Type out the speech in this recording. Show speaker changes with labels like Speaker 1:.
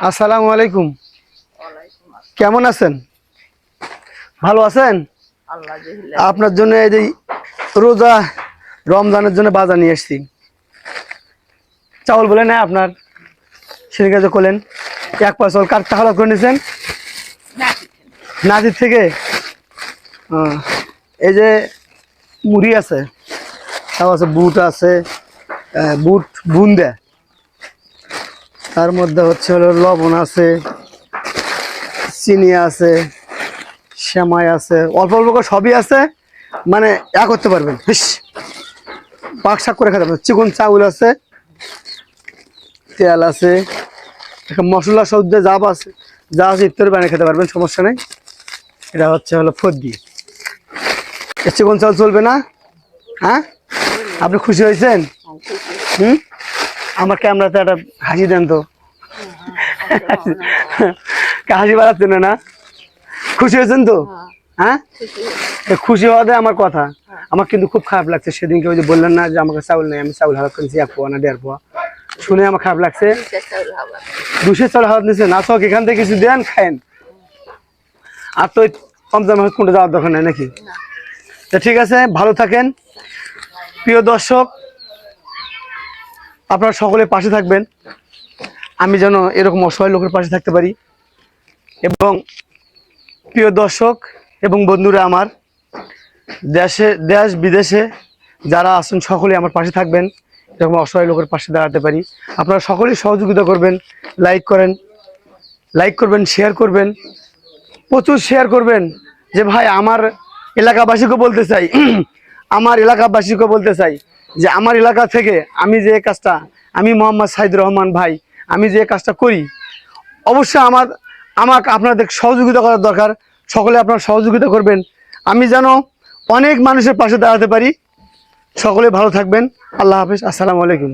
Speaker 1: আসসালামু আলাইকুম। কেমন আছেন? ভালো আছেন? আপনার জন্য এই যে রোজা রমজানের জন্য বাজার নিয়ে এসেছি। চাউল বলে না আপনার সেদিকে যে করলেন এক পয়সা কার টাকা করে নিয়েছেন নাজির থেকে। এই যে মুড়ি আছে, তাও আছে, বুট আছে, বুট বুন্দে, তার মধ্যে হচ্ছে হলো লবণ আছে, চিনি আছে, সেমাই আছে, অল্প অল্প করে সবই আছে। মানে করতে পারবেন, বেশ পাক শাক করে খেতে পারবেন। চিকন চাউল আছে, তেল আছে, মশলা সবজি যা আছে ইত্যাদি বানিয়ে খেতে পারবেন, সমস্যা নেই। এটা হচ্ছে হলো ফদ্দি। চিকন চাউল চলবে না? হ্যাঁ, আপনি খুশি হয়েছেন? আমার ক্যামেরাতে একটা হাসি দেন তো। হাসি বাড়াচ্ছেন না? খুশি হয়েছেন তো? হ্যাঁ, খুশি হওয়াতে আমার কথা। আমার কিন্তু খুব খারাপ লাগছে সেদিনকে, ওই যে বললেন না যে আমাকে চাউল নেই, আমি চাউল হারাত করেছি 1 পোয়া না 1.5 পোয়া। শুনে আমার খারাপ লাগছে। 200 চাউল হারাত নিচ্ছে না, চক এখান থেকে কিছু দেন খায়েন। আর তো কম দামে কোনটা যাওয়ার দরকার নেই নাকি? তো ঠিক আছে, ভালো থাকেন প্রিয় দর্শক। আপনারা সকলে পাশে থাকবেন, আমি যেন এরকম অসহায় লোকের পাশে থাকতে পারি। এবং প্রিয় দর্শক এবং বন্ধুরা, আমার দেশ বিদেশে যারা আছেন সকলে আমার পাশে থাকবেন, এরকম অসহায় লোকের পাশে দাঁড়াতে পারি। আপনারা সকলেই সহযোগিতা করবেন, লাইক করবেন, শেয়ার করবেন, প্রচুর শেয়ার করবেন। যে ভাই, আমার এলাকাবাসীকে বলতে চাই যে আমার এলাকা থেকে আমি যে কাজটা, আমি মোহাম্মদ সাইদুর রহমান ভাই, আমি যে কাজটা করি, অবশ্যই আমাকে আপনাদের সহযোগিতা করার দরকার। সকলে আপনারা সহযোগিতা করবেন, আমি যেন অনেক মানুষের পাশে দাঁড়াতে পারি। সকলে ভালো থাকবেন। আল্লাহ হাফেজ। আসসালামু আলাইকুম।